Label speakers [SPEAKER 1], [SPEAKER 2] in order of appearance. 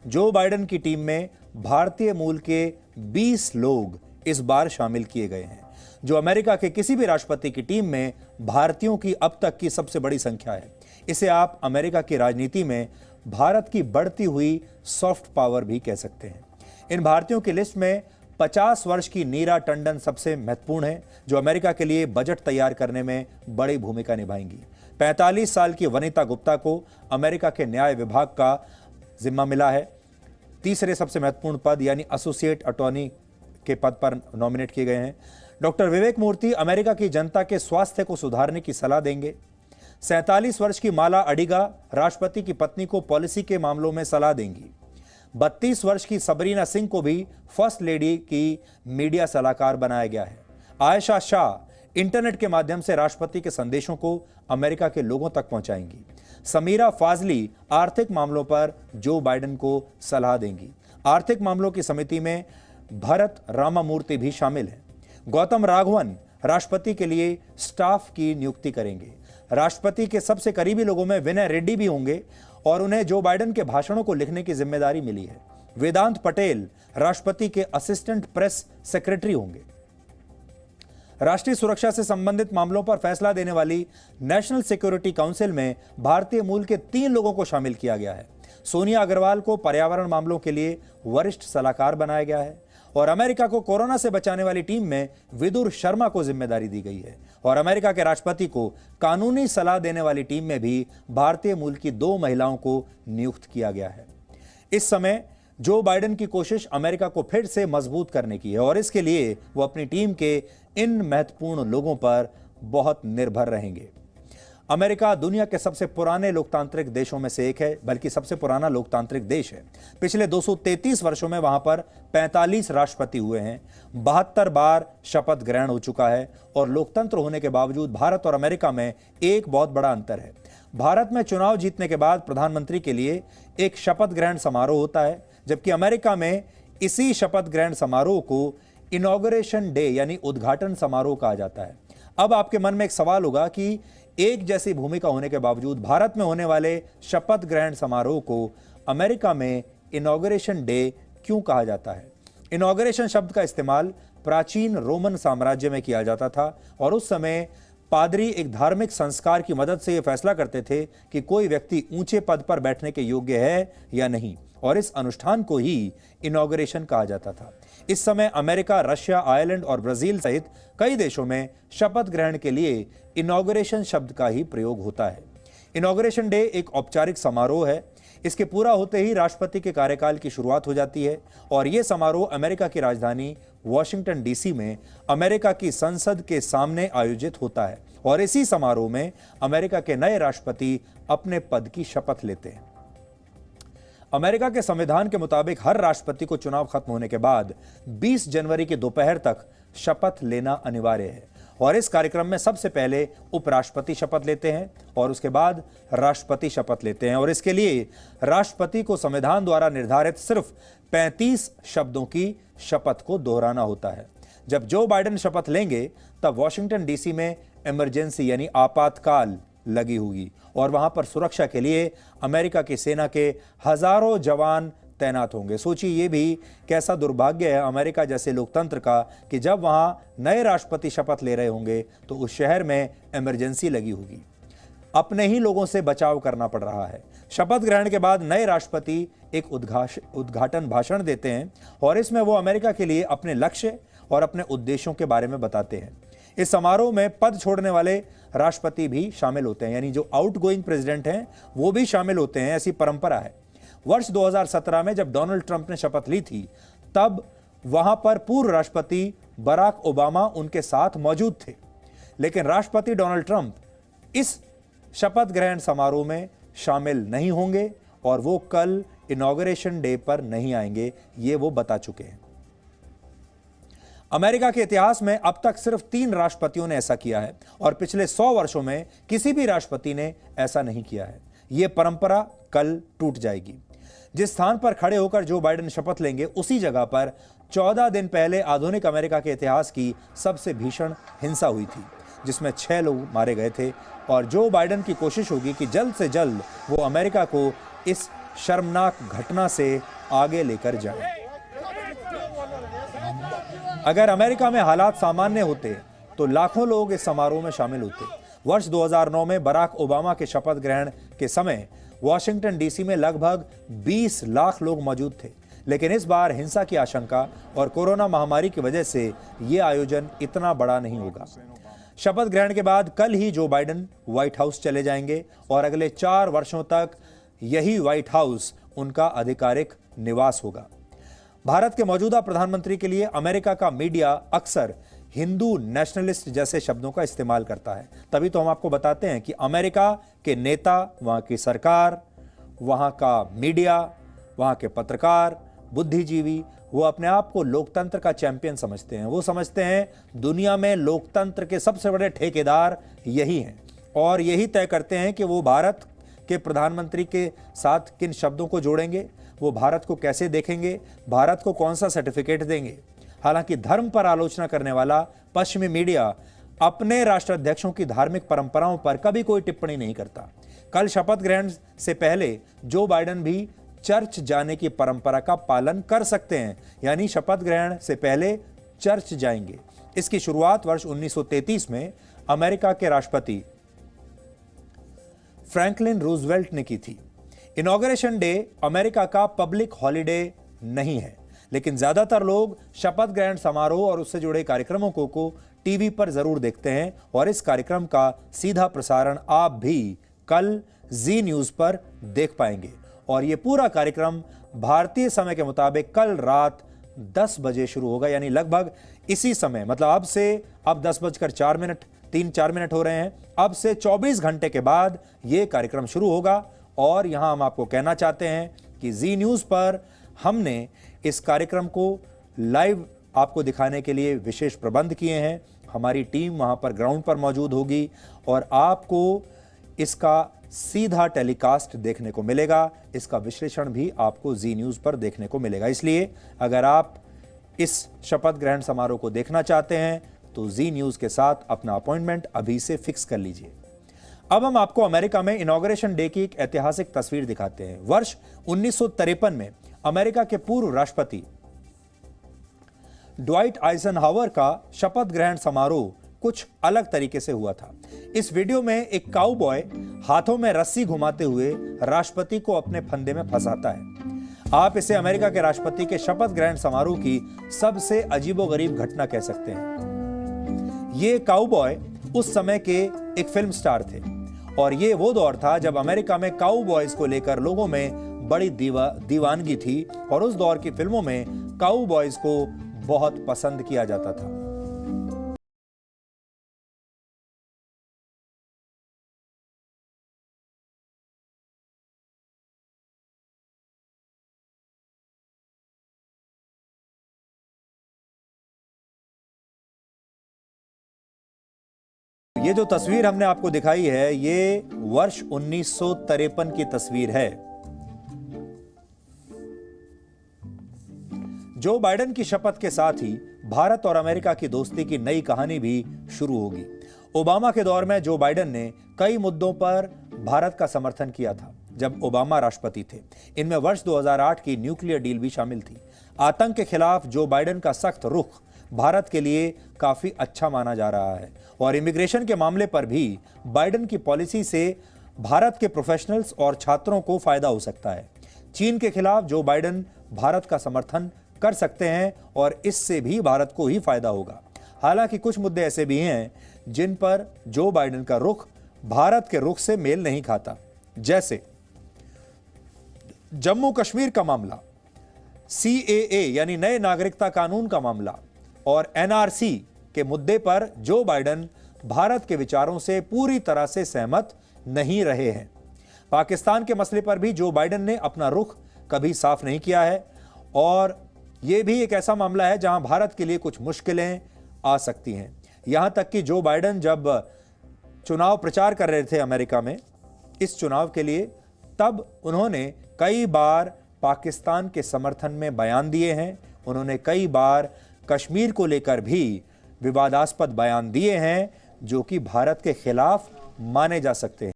[SPEAKER 1] Joe Biden की team में भारतीय मूल के 20 लोग इस बार शामिल किए गए हैं, जो अमेरिका के किसी भी राष्ट्रपति की टीम में भारतीयों की अब तक की सबसे बड़ी संख्या है। इसे आप अमेरिका की राजनीति में भारत की बढ़ती हुई सॉफ्ट पावर भी कह सकते हैं। इन भारतीयों की लिस्ट में 50 वर्ष की नीरा टंडन सबसे महत्वपूर्ण है, जो अमेरिका के लिए बजट तैयार करने में बड़ी भूमिका निभाएंगी। 45 साल की वनिता गुप्ता को अमेरिका के न्याय विभाग का जिम्मा मिला है। तीसरे सबसे महत्वपूर्ण पद यानी एसोसिएट अटॉर्नी के पद पर नॉमिनेट किए गए हैं। डॉक्टर विवेक मूर्ति अमेरिका की जनता के स्वास्थ्य को सुधारने की सलाह देंगे। 47 वर्ष की माला अडिगा राष्ट्रपति की पत्नी को पॉलिसी के मामलों में सलाह देंगी। 32 वर्ष की सबरीना सिंह को भी फर्स्ट लेडी की मीडिया सलाहकार बनाया गया है। आयशा शाह इंटरनेट के माध्यम से राष्ट्रपति के संदेशों को अमेरिका के लोगों तक पहुंचाएंगी। समीरा फाजली आर्थिक मामलों पर जो बाइडेन को सलाह देंगी। आर्थिक मामलों की समिति में भरत रामामूर्ति भी शामिल हैं। गौतम राघवन राष्ट्रपति के लिए स्टाफ की नियुक्ति करेंगे। राष्ट्रपति के सबसे करीबी लोगों में विनय रेड्डी भी होंगे और उन्हें जो बाइडेन के भाषणों को लिखने की जिम्मेदारी मिली है। वेदांत पटेल राष्ट्रपति के असिस्टेंट प्रेस सेक्रेटरी होंगे। राष्ट्रीय सुरक्षा से संबंधित मामलों पर फैसला देने वाली नेशनल सिक्योरिटी काउंसिल में भारतीय मूल के 3 लोगों को शामिल किया गया है। सोनिया अग्रवाल को पर्यावरण मामलों के लिए वरिष्ठ सलाहकार बनाया गया है और अमेरिका को कोरोना से बचाने वाली टीम में विदुर शर्मा को जिम्मेदारी दी गई है। और अमेरिका के राष्ट्रपति को कानूनी सलाह देने वाली टीम में भी भारतीय मूल की 2 महिलाओं को नियुक्त किया गया है। इस समय जो बाइडेन की कोशिश अमेरिका को फिर से मजबूत करने की है और इसके लिए वो अपनी टीम के इन महत्वपूर्ण लोगों पर बहुत निर्भर रहेंगे। अमेरिका दुनिया के सबसे पुराने लोकतांत्रिक देशों में से एक है, बल्कि सबसे पुराना लोकतांत्रिक देश है। पिछले 233 वर्षों में वहां पर 45 राष्ट्रपति हुए हैं। 72 बार शपथ ग्रहण हो चुका है और लोकतंत्र होने के बावजूद भारत और अमेरिका में एक बहुत बड़ा अंतर है। भारत में चुनाव जीतने के बाद प्रधानमंत्री के लिए एक शपथ ग्रहण समारोह होता है, जबकि अमेरिका में इसी शपथ ग्रहण समारोह को इनॉग्रेशन डे यानी उद्घाटन समारोह कहा जाता है। अब आपके मन में एक सवाल होगा कि एक जैसी भूमिका होने के बावजूद भारत में होने वाले शपथ ग्रहण समारोह को अमेरिका में इनॉग्रेशन डे क्यों कहा जाता है? इनॉग्रेशन शब्द का इस्तेमाल प्राचीन रोमन साम्राज्य में किया जाता था और उस समय पादरी एक धार्मिक संस्कार की मदद से यह फैसला करते थे कि कोई व्यक्ति ऊंचे पद पर बैठने के योग्य है या नहीं, और इस अनुष्ठान को ही इनॉग्रेशन कहा जाता था। इस समय अमेरिका, रशिया, आयरलैंड और ब्राजील सहित कई देशों में शपथ ग्रहण के लिए इनॉग्रेशन शब्द का ही प्रयोग होता है। इनॉग्रेशन डे एक औपचारिक समारोह है। इसके पूरा होते ही राष्ट्रपति के कार्यकाल की शुरुआत हो जाती है और यह समारोह अमेरिका की राजधानी वॉशिंगटन डीसी में अमेरिका की संसद के सामने आयोजित होता है और इसी समारोह में अमेरिका के नए राष्ट्रपति अपने पद की शपथ लेते हैं। अमेरिका के संविधान के मुताबिक हर राष्ट्रपति को चुनाव खत्म होने के बाद 20 जनवरी की दोपहर तक शपथ लेना अनिवार्य है और इस कार्यक्रम में सबसे पहले उपराष्ट्रपति शपथ लेते हैं और उसके बाद राष्ट्रपति शपथ लेते हैं और इसके लिए राष्ट्रपति को संविधान द्वारा निर्धारित सिर्फ 35 शब्दों की शपथ को दोहराना होता है। जब जो बाइडेन शपथ लेंगे तब वॉशिंगटन डीसी में इमरजेंसी यानी आपातकाल लगी होगी और वहां पर सुरक्षा के लिए अमेरिका की सेना के हजारों जवान तैनात होंगे। सोचिए ये भी कैसा दुर्भाग्य है अमेरिका जैसे लोकतंत्र का कि जब वहां नए राष्ट्रपति शपथ ले रहे होंगे तो उस शहर में इमरजेंसी लगी होगी। अपने ही लोगों से बचाव करना पड़ रहा है। शपथ ग्रहण के बाद नए राष्ट्रपति एक उद्घाटन भाषण देते हैं और इसमें वो अमेरिका के लिए अपने लक्ष्य और अपने उद्देश्यों के बारे में बताते हैं। इस समारोह में पद छोड़ने वाले राष्ट्रपति भी शामिल होते हैं, यानी जो आउटगोइंग प्रेसिडेंट हैं वो भी शामिल होते हैं। ऐसी परंपरा है। वर्ष 2017 में जब डोनाल्ड ट्रंप ने शपथ ली थी तब वहां पर पूर्व राष्ट्रपति बराक ओबामा उनके साथ मौजूद थे, लेकिन राष्ट्रपति डोनाल्ड ट्रंप इस शपथ ग्रहण समारोह में शामिल नहीं होंगे और वो कल इनॉग्रेशन डे पर नहीं आएंगे, ये वो बता चुके हैं। अमेरिका के इतिहास में अब तक सिर्फ 3 राष्ट्रपतियों ने ऐसा किया है और पिछले 100 वर्षों में किसी भी राष्ट्रपति ने ऐसा नहीं किया है। यह परंपरा कल टूट जाएगी। जिस स्थान पर खड़े होकर जो बाइडेन शपथ लेंगे उसी जगह पर 14 दिन पहले आधुनिक अमेरिका के इतिहास की सबसे भीषण हिंसा हुई थी, जिसमें 6 लोग मारे गए थे और जो बाइडेन की कोशिश होगी कि जल्द से जल्द वो अमेरिका को इस शर्मनाक घटना से आगे लेकर जाएं। अगर अमेरिका में हालात सामान्य होते तो लाखों लोग इस समारोह में शामिल होते। वर्ष 2009 में बराक ओबामा के शपथ ग्रहण के समय वॉशिंगटन डीसी में लगभग 20 लाख लोग मौजूद थे, लेकिन इस बार हिंसा की आशंका और कोरोना महामारी की वजह से यह आयोजन इतना बड़ा नहीं होगा। शपथ ग्रहण के बाद कल ही जो बाइडेन व्हाइट हाउस चले जाएंगे और अगले 4 वर्षों तक यही व्हाइट हाउस उनका आधिकारिक निवास होगा। भारत के मौजूदा प्रधानमंत्री के लिए अमेरिका का मीडिया अक्सर हिंदू नेशनलिस्ट जैसे शब्दों का इस्तेमाल करता है। तभी तो हम आपको बताते हैं कि अमेरिका के नेता, वहां की सरकार, वहां का मीडिया, वहां के पत्रकार, बुद्धिजीवी, वो अपने आप को लोकतंत्र का चैंपियन समझते हैं। वो समझते हैं दुनिया में लोकतंत्र के सबसे बड़े ठेकेदार यही हैं और यही तय करते हैं कि वो भारत के प्रधानमंत्री के साथ किन शब्दों को जोड़ेंगे, वो भारत को कैसे देखेंगे, भारत को कौन सा सर्टिफिकेट देंगे। हालांकि धर्म पर आलोचना करने वाला पश्चिमी मीडिया अपने राष्ट्राध्यक्षों की धार्मिक परंपराओं पर कभी कोई टिप्पणी नहीं करता। कल शपथ ग्रहण से पहले जो बाइडेन भी चर्च जाने की परंपरा का पालन कर सकते हैं, यानी शपथ ग्रहण से पहले चर्च जाएंगे। इसकी शुरुआत वर्ष 1933 में अमेरिका के राष्ट्रपति फ्रैंकलिन रूजवेल्ट ने की थी। इनॉग्रेशन डे अमेरिका का पब्लिक हॉलिडे नहीं है, लेकिन ज्यादातर लोग शपथ ग्रहण समारोह और उससे जुड़े कार्यक्रमों को टीवी पर जरूर देखते हैं और इस कार्यक्रम का सीधा प्रसारण आप भी कल जी न्यूज पर देख पाएंगे। और यह पूरा कार्यक्रम भारतीय समय के मुताबिक कल रात 10 बजे शुरू होगा, यानी लगभग इसी समय, मतलब अब 10:04 हो रहे हैं। अब से 24 घंटे के बाद यह कार्यक्रम शुरू होगा और यहां हम आपको कहना चाहते हैं कि जी न्यूज पर हमने इस कार्यक्रम को लाइव आपको दिखाने के लिए विशेष प्रबंध किए हैं। हमारी टीम वहां पर ग्राउंड पर मौजूद होगी और आपको इसका सीधा टेलीकास्ट देखने को मिलेगा। इसका विश्लेषण भी आपको जी न्यूज पर देखने को मिलेगा। इसलिए अगर आप इस शपथ ग्रहण समारोह को देखना चाहते हैं तो जी न्यूज के साथ अपना अपॉइंटमेंट अभी से फिक्स कर लीजिए। अब हम आपको अमेरिका में इनॉग्रेशन डे की एक ऐतिहासिक तस्वीर दिखाते हैं। वर्ष 1953 में अमेरिका के पूर्व राष्ट्रपति ड्वाइट आइजनहावर का शपथ ग्रहण समारोह कुछ अलग तरीके से हुआ था। इस वीडियो में एक काउबॉय हाथों में रस्सी घुमाते हुए राष्ट्रपति को अपने फंदे में फंसाता है। आप इसे अमेरिका के राष्ट्रपति के शपथ ग्रहण समारोह की सबसे अजीबोगरीब घटना कह सकते हैं। ये काउबॉय उस समय के एक फिल्म स्टार थे और ये वो दौर था जब अमेरिका में काउबॉयज को लेकर लोगों में बड़ी दीवानगी थी और उस दौर की फिल्मों में काउबॉयज को बहुत पसंद किया जाता था। ये जो तस्वीर हमने आपको दिखाई है, ये वर्ष 1953 की तस्वीर है। जो बाइडेन की शपथ के साथ ही भारत और अमेरिका की दोस्ती की नई कहानी भी शुरू होगी। ओबामा के दौर में जो बाइडेन ने कई मुद्दों पर भारत का समर्थन किया था जब ओबामा राष्ट्रपति थे। इनमें वर्ष 2008 की न्यूक्लियर डील भी शामिल थी। आतंक के खिलाफ जो बाइडेन का सख्त रुख भारत के लिए काफी अच्छा माना जा रहा है और इमिग्रेशन के मामले पर भी बाइडेन की पॉलिसी से भारत के प्रोफेशनल्स और छात्रों को फायदा हो सकता है। चीन के खिलाफ जो बाइडेन भारत का समर्थन कर सकते हैं और इससे भी भारत को ही फायदा होगा। हालांकि कुछ मुद्दे ऐसे भी हैं जिन पर जो बाइडेन का रुख भारत के रुख से मेल नहीं खाता, जैसे जम्मू कश्मीर का मामला, CAA यानी नए नागरिकता कानून का मामला और NRC के मुद्दे पर जो बाइडेन भारत के विचारों से पूरी तरह से सहमत नहीं रहे हैं। पाकिस्तान के मसले पर भी जो बाइडेन ने अपना रुख कभी साफ नहीं किया है और यह भी एक ऐसा मामला है जहां भारत के लिए कुछ मुश्किलें आ सकती हैं। यहां तक कि जो बाइडेन जब चुनाव प्रचार कर रहे थे अमेरिका में इस चुनाव के लिए, तब उन्होंने कई बार पाकिस्तान के समर्थन में बयान दिए हैं। उन्होंने कई बार कश्मीर को लेकर भी विवादास्पद बयान दिए हैं जो कि भारत के खिलाफ माने जा सकते हैं।